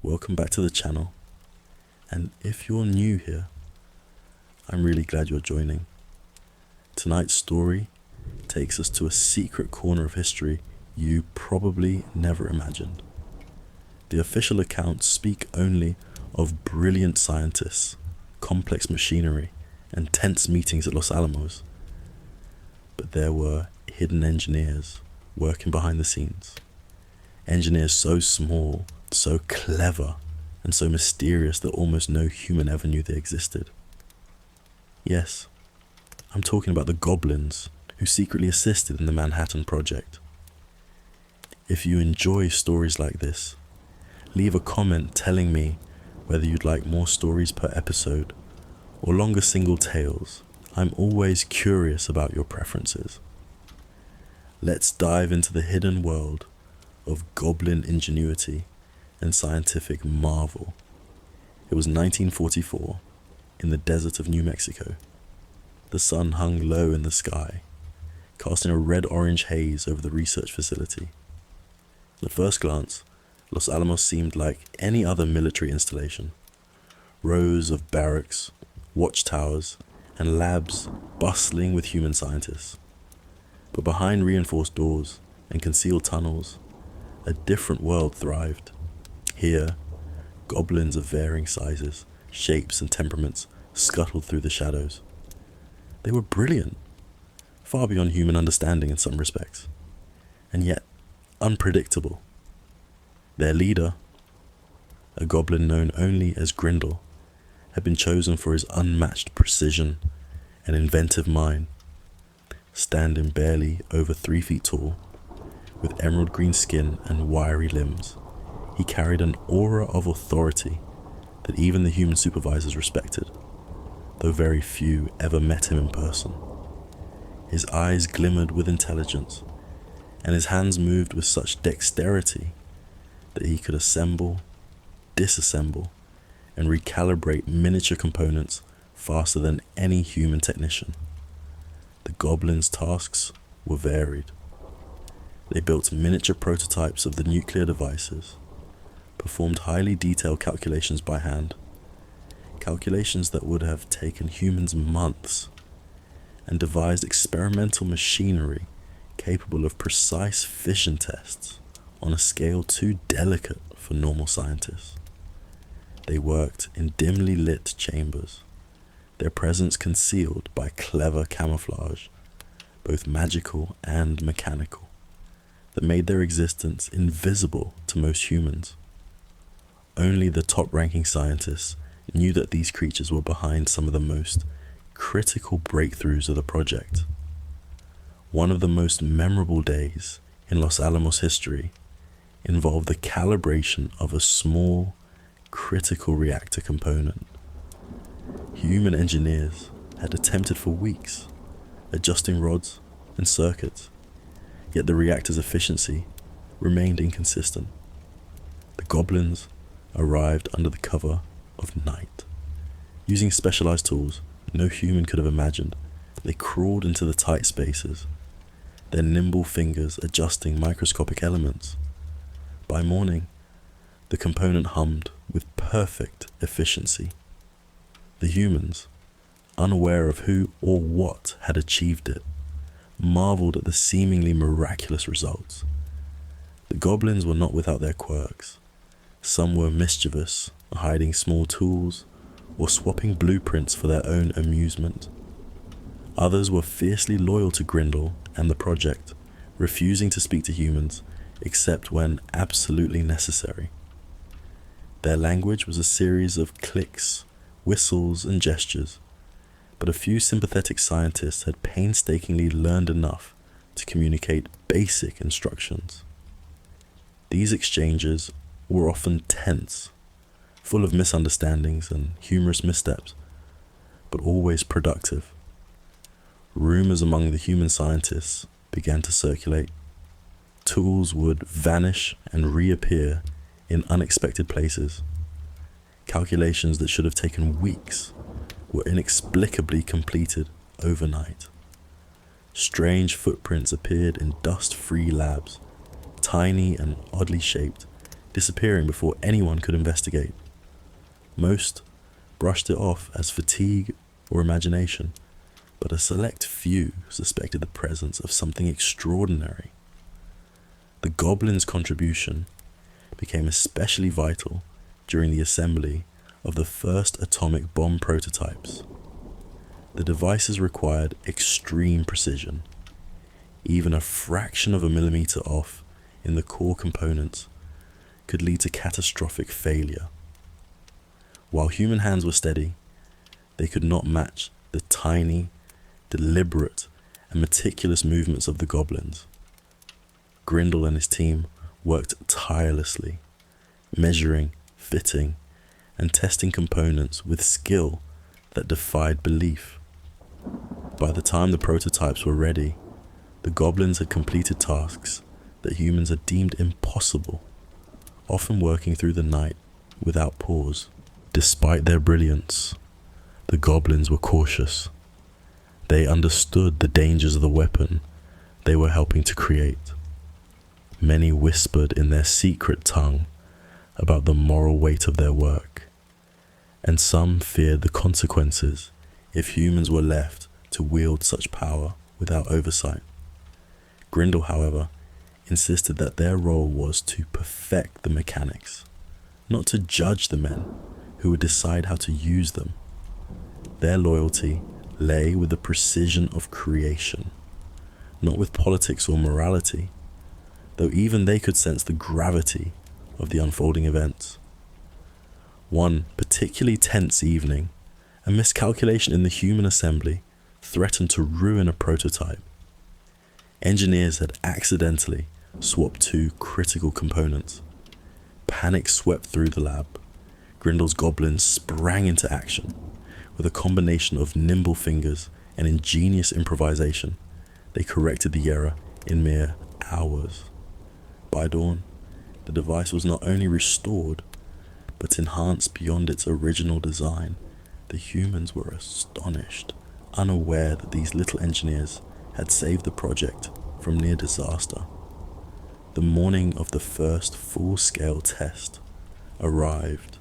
welcome back to the channel, and if you're new here, I'm really glad you're joining. Tonight's story takes us to a secret corner of history you probably never imagined. The official accounts speak only of brilliant scientists, complex machinery, and tense meetings at Los Alamos. But there were hidden engineers working behind the scenes. Engineers so small, so clever, and so mysterious that almost no human ever knew they existed. Yes, I'm talking about the Goblins who secretly assisted in the Manhattan Project. If you enjoy stories like this, leave a comment telling me whether you'd like more stories per episode or longer single tales. I'm always curious about your preferences. Let's dive into the hidden world of Goblin ingenuity and scientific marvel. It was 1944 in the desert of New Mexico. The sun hung low in the sky, casting a red-orange haze over the research facility. At first glance, Los Alamos seemed like any other military installation. Rows of barracks, watchtowers, and labs bustling with human scientists. But behind reinforced doors and concealed tunnels, a different world thrived. Here, goblins of varying sizes, shapes, and temperaments scuttled through the shadows. They were brilliant, far beyond human understanding in some respects, and yet unpredictable. Their leader, a goblin known only as Grindle, had been chosen for his unmatched precision and inventive mind. Standing barely over 3 feet tall, with emerald green skin and wiry limbs, he carried an aura of authority that even the human supervisors respected, though very few ever met him in person. His eyes glimmered with intelligence, and his hands moved with such dexterity that he could assemble, disassemble, and recalibrate miniature components faster than any human technician. The goblins' tasks were varied. They built miniature prototypes of the nuclear devices, performed highly detailed calculations by hand, calculations that would have taken humans months, and devised experimental machinery capable of precise fission tests on a scale too delicate for normal scientists. They worked in dimly lit chambers, their presence concealed by clever camouflage, both magical and mechanical, that made their existence invisible to most humans. Only the top-ranking scientists knew that these creatures were behind some of the most critical breakthroughs of the project. One of the most memorable days in Los Alamos history involved the calibration of a small, critical reactor component. Human engineers had attempted for weeks, adjusting rods and circuits, yet the reactor's efficiency remained inconsistent. The goblins arrived under the cover of night. Using specialized tools no human could have imagined, they crawled into the tight spaces, their nimble fingers adjusting microscopic elements. By morning, the component hummed with perfect efficiency. The humans, unaware of who or what had achieved it, marveled at the seemingly miraculous results. The goblins were not without their quirks. Some were mischievous, hiding small tools, or swapping blueprints for their own amusement. Others were fiercely loyal to Grindle and the project, refusing to speak to humans except when absolutely necessary. Their language was a series of clicks, whistles, and gestures, but a few sympathetic scientists had painstakingly learned enough to communicate basic instructions. These exchanges were often tense, full of misunderstandings and humorous missteps, but always productive. Rumors among the human scientists began to circulate. Tools would vanish and reappear in unexpected places. Calculations that should have taken weeks were inexplicably completed overnight. Strange footprints appeared in dust-free labs, tiny and oddly shaped, disappearing before anyone could investigate. Most brushed it off as fatigue or imagination, but a select few suspected the presence of something extraordinary. The goblins' contribution became especially vital during the assembly of the first atomic bomb prototypes. The devices required extreme precision. Even a fraction of a millimeter off in the core components could lead to catastrophic failure. While human hands were steady, they could not match the tiny, deliberate, and meticulous movements of the goblins. Grindle and his team worked tirelessly, measuring, fitting, and testing components with skill that defied belief. By the time the prototypes were ready, the goblins had completed tasks that humans had deemed impossible, often working through the night without pause. Despite their brilliance, the goblins were cautious. They understood the dangers of the weapon they were helping to create. Many whispered in their secret tongue about the moral weight of their work, and some feared the consequences if humans were left to wield such power without oversight. Grindle, however, insisted that their role was to perfect the mechanics, not to judge the men who would decide how to use them. Their loyalty lay with the precision of creation, not with politics or morality, though even they could sense the gravity of the unfolding events. One particularly tense evening, a miscalculation in the human assembly threatened to ruin a prototype. Engineers had accidentally swapped two critical components. Panic swept through the lab. Grindle's goblins sprang into action. With a combination of nimble fingers and ingenious improvisation, they corrected the error in mere hours. By dawn, the device was not only restored, but enhanced beyond its original design. The humans were astonished, unaware that these little engineers had saved the project from near disaster. The morning of the first full-scale test arrived.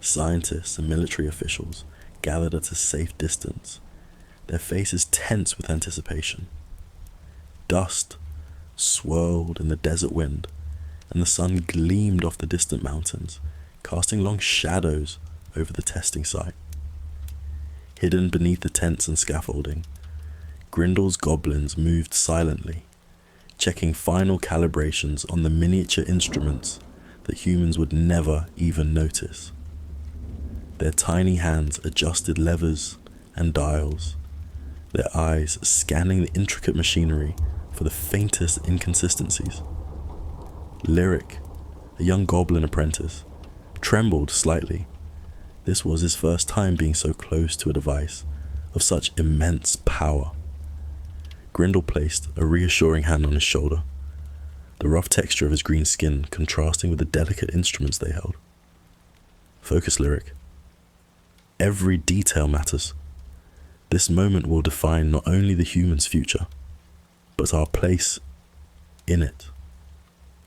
Scientists and military officials gathered at a safe distance, their faces tense with anticipation. Dust swirled in the desert wind, and the sun gleamed off the distant mountains, casting long shadows over the testing site. Hidden beneath the tents and scaffolding, Grindle's goblins moved silently, checking final calibrations on the miniature instruments that humans would never even notice. Their tiny hands adjusted levers and dials, their eyes scanning the intricate machinery for the faintest inconsistencies. Lyric, a young goblin apprentice, trembled slightly. This was his first time being so close to a device of such immense power. Grindle placed a reassuring hand on his shoulder, the rough texture of his green skin contrasting with the delicate instruments they held. Focus, Lyric. Every detail matters. This moment will define not only the human's future, but our place in it.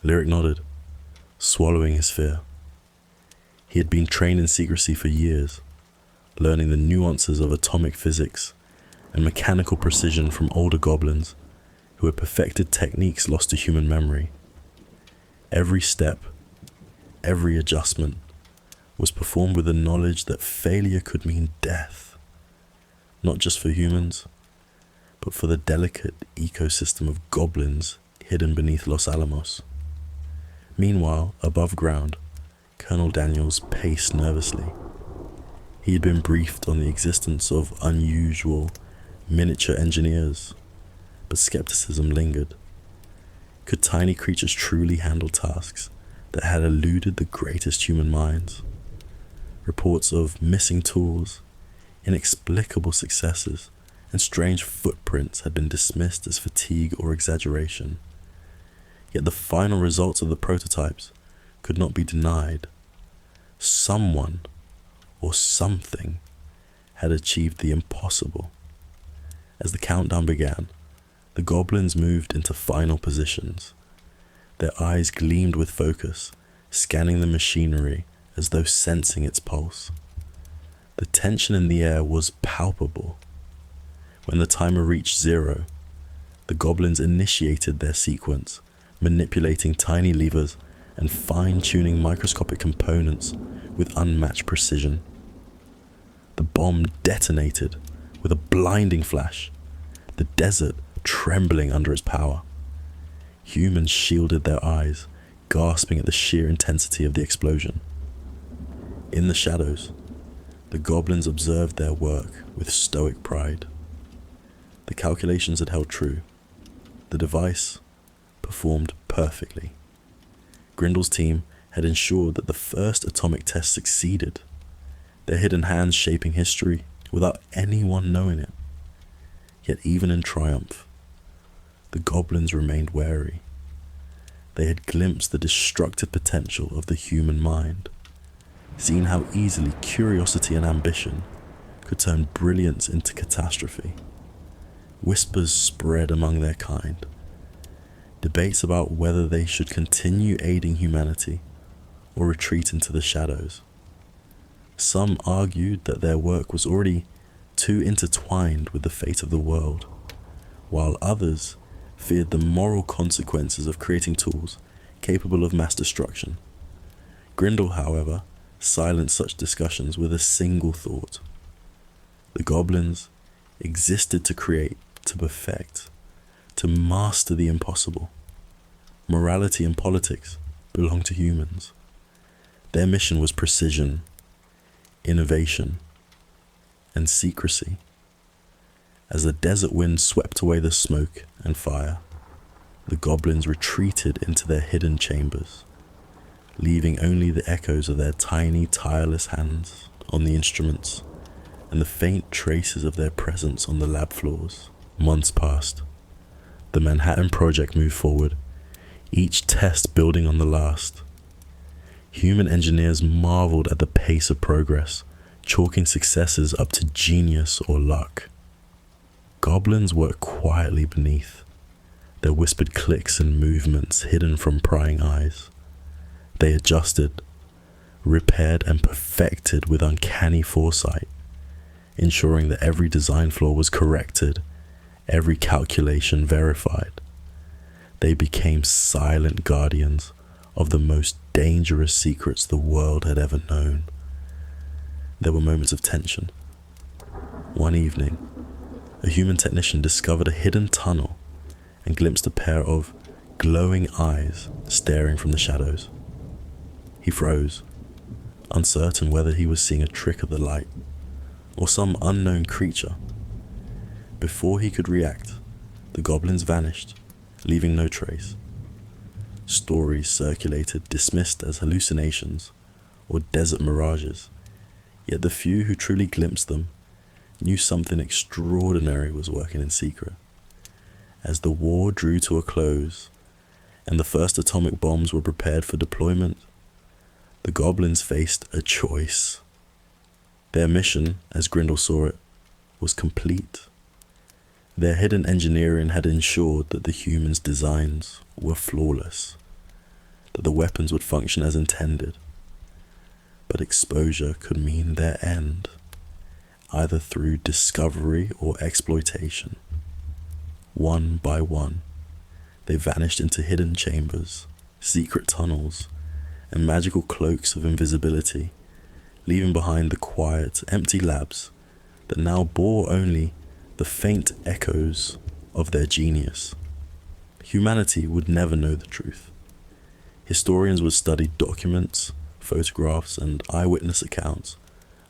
Lyric nodded, swallowing his fear. He had been trained in secrecy for years, learning the nuances of atomic physics and mechanical precision from older goblins who had perfected techniques lost to human memory. Every step, every adjustment was performed with the knowledge that failure could mean death, not just for humans, but for the delicate ecosystem of goblins hidden beneath Los Alamos. Meanwhile, above ground, Colonel Daniels paced nervously. He had been briefed on the existence of unusual miniature engineers, but skepticism lingered. Could tiny creatures truly handle tasks that had eluded the greatest human minds? Reports of missing tools, inexplicable successes, and strange footprints had been dismissed as fatigue or exaggeration. Yet the final results of the prototypes could not be denied. Someone or something had achieved the impossible. As the countdown began, the goblins moved into final positions. Their eyes gleamed with focus scanning the machinery as though sensing its pulse. The tension in the air was palpable. When the timer reached 0, the goblins initiated their sequence, manipulating tiny levers and fine-tuning microscopic components with unmatched precision. The bomb detonated with a blinding flash, the desert trembling under its power. Humans shielded their eyes, gasping at the sheer intensity of the explosion. In the shadows, the goblins observed their work with stoic pride. The calculations had held true. The device performed perfectly. Grindle's team had ensured that the first atomic test succeeded, their hidden hands shaping history without anyone knowing it. Yet even in triumph, the goblins remained wary. They had glimpsed the destructive potential of the human mind, seen how easily curiosity and ambition could turn brilliance into catastrophe. Whispers spread among their kind, debates about whether they should continue aiding humanity or retreat into the shadows. Some argued that their work was already too intertwined with the fate of the world, while others feared the moral consequences of creating tools capable of mass destruction. Grindle, however, silenced such discussions with a single thought. The goblins existed to create, to perfect, to master the impossible. Morality and politics belong to humans. Their mission was precision, innovation, and secrecy. As the desert wind swept away the smoke and fire, the goblins retreated into their hidden chambers, leaving only the echoes of their tiny, tireless hands on the instruments and the faint traces of their presence on the lab floors. Months passed. The Manhattan Project moved forward, each test building on the last. Human engineers marveled at the pace of progress, chalking successes up to genius or luck. Goblins worked quietly beneath, their whispered clicks and movements hidden from prying eyes. They adjusted, repaired, and perfected with uncanny foresight, ensuring that every design flaw was corrected, every calculation verified. They became silent guardians of the most dangerous secrets the world had ever known. There were moments of tension. One evening, a human technician discovered a hidden tunnel and glimpsed a pair of glowing eyes staring from the shadows. He froze, uncertain whether he was seeing a trick of the light or some unknown creature. Before he could react, the goblins vanished, leaving no trace. Stories circulated, dismissed as hallucinations or desert mirages, yet the few who truly glimpsed them knew something extraordinary was working in secret. As the war drew to a close and the first atomic bombs were prepared for deployment, the goblins faced a choice. Their mission, as Grindle saw it, was complete. Their hidden engineering had ensured that the humans' designs were flawless, that the weapons would function as intended. But exposure could mean their end, either through discovery or exploitation. One by one, they vanished into hidden chambers, secret tunnels, and magical cloaks of invisibility, leaving behind the quiet, empty labs that now bore only the faint echoes of their genius. Humanity would never know the truth. Historians would study documents, photographs, and eyewitness accounts,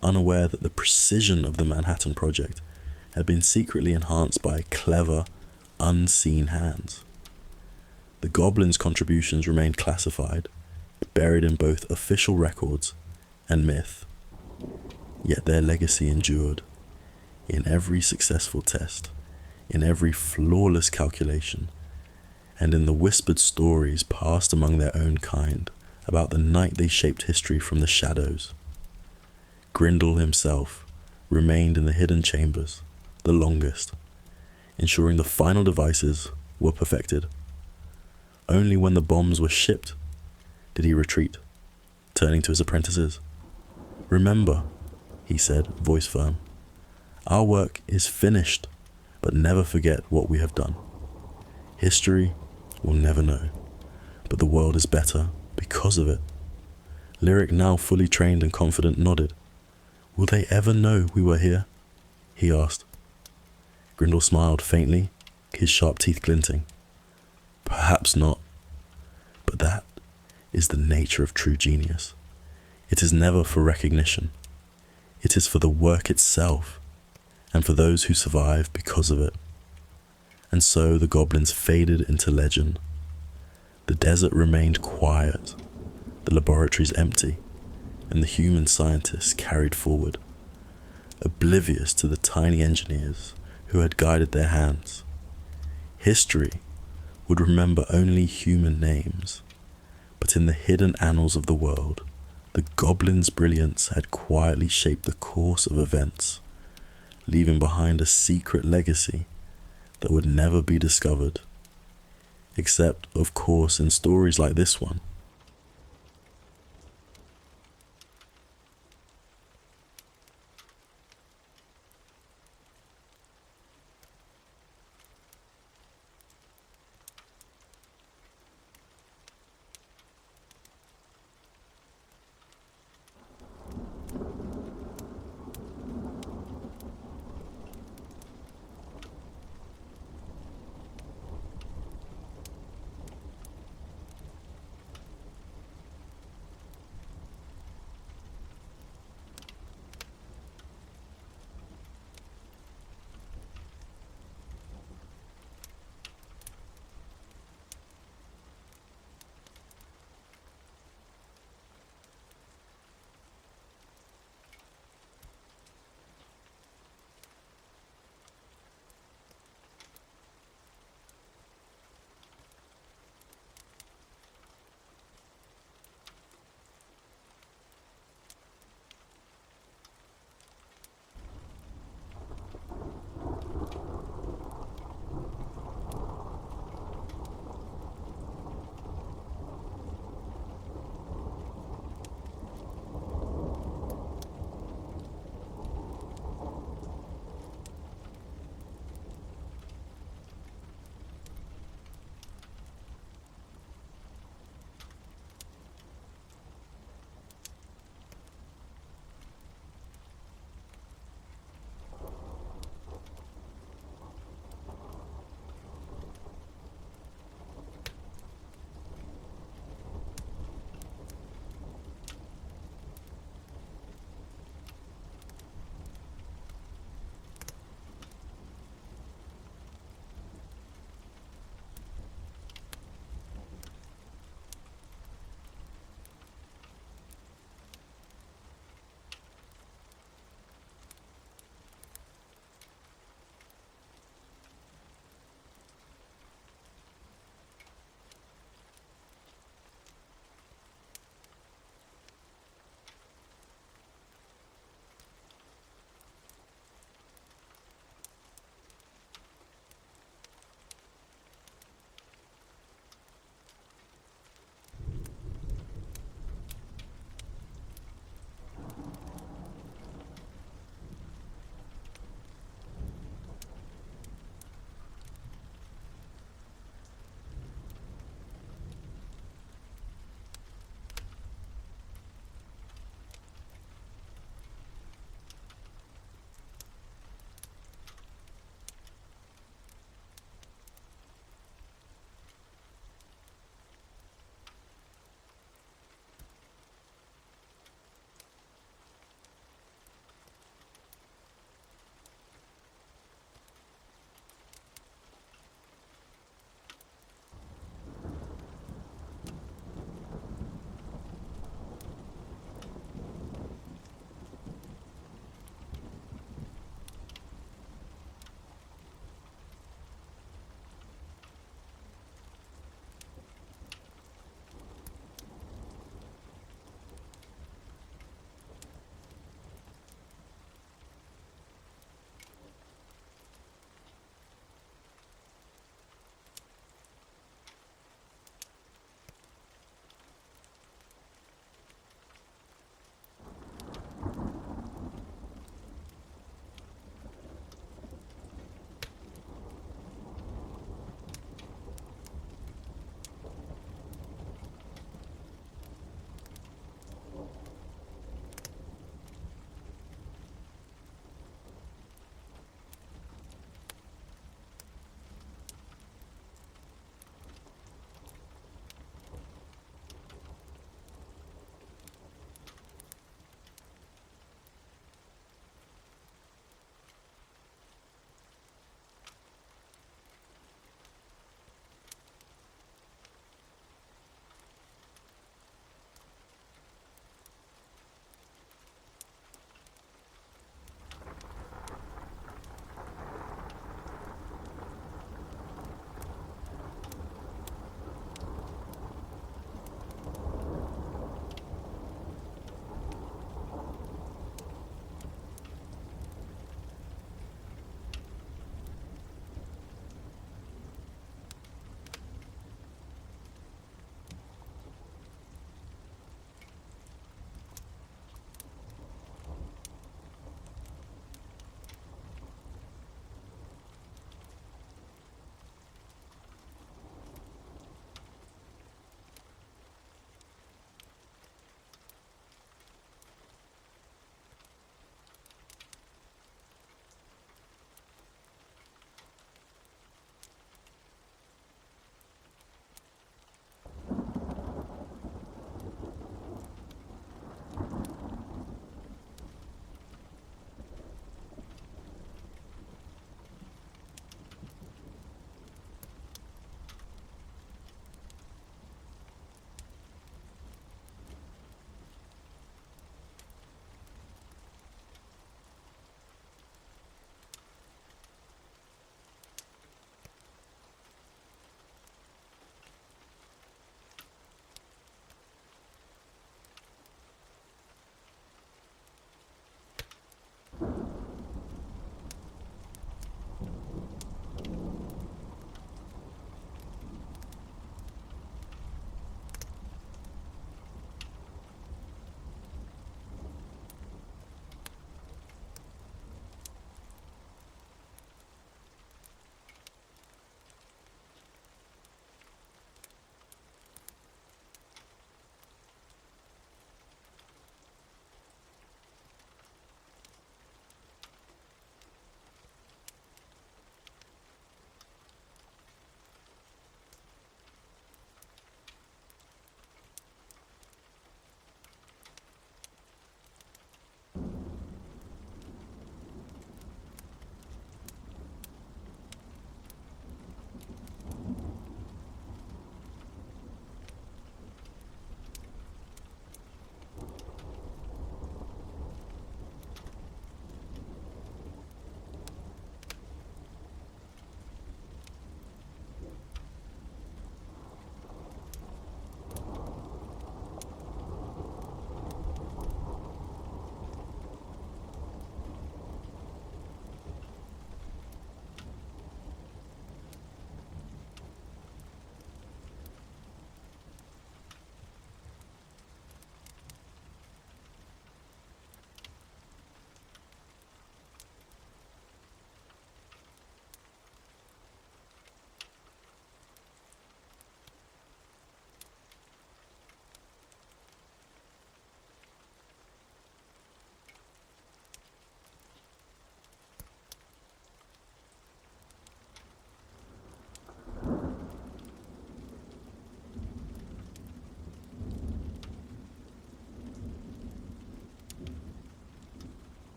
unaware that the precision of the Manhattan Project had been secretly enhanced by clever, unseen hands. The goblins' contributions remained classified, buried in both official records and myth. Yet their legacy endured. In every successful test, in every flawless calculation, and in the whispered stories passed among their own kind about the night they shaped history from the shadows. Grindle himself remained in the hidden chambers the longest, ensuring the final devices were perfected. Only when the bombs were shipped did he retreat, turning to his apprentices. "Remember," he said, voice firm, "our work is finished, but never forget what we have done. History will never know, but the world is better because of it." Lyric, now fully trained and confident, nodded. "Will they ever know we were here?" he asked. Grindle smiled faintly, his sharp teeth glinting. "Perhaps not, but that is the nature of true genius. It is never for recognition. It is for the work itself, and for those who survive because of it." And so the goblins faded into legend. The desert remained quiet, the laboratories empty, and the human scientists carried forward, oblivious to the tiny engineers who had guided their hands. History would remember only human names, but in the hidden annals of the world, the goblins' brilliance had quietly shaped the course of events, leaving behind a secret legacy that would never be discovered, except, of course, in stories like this one,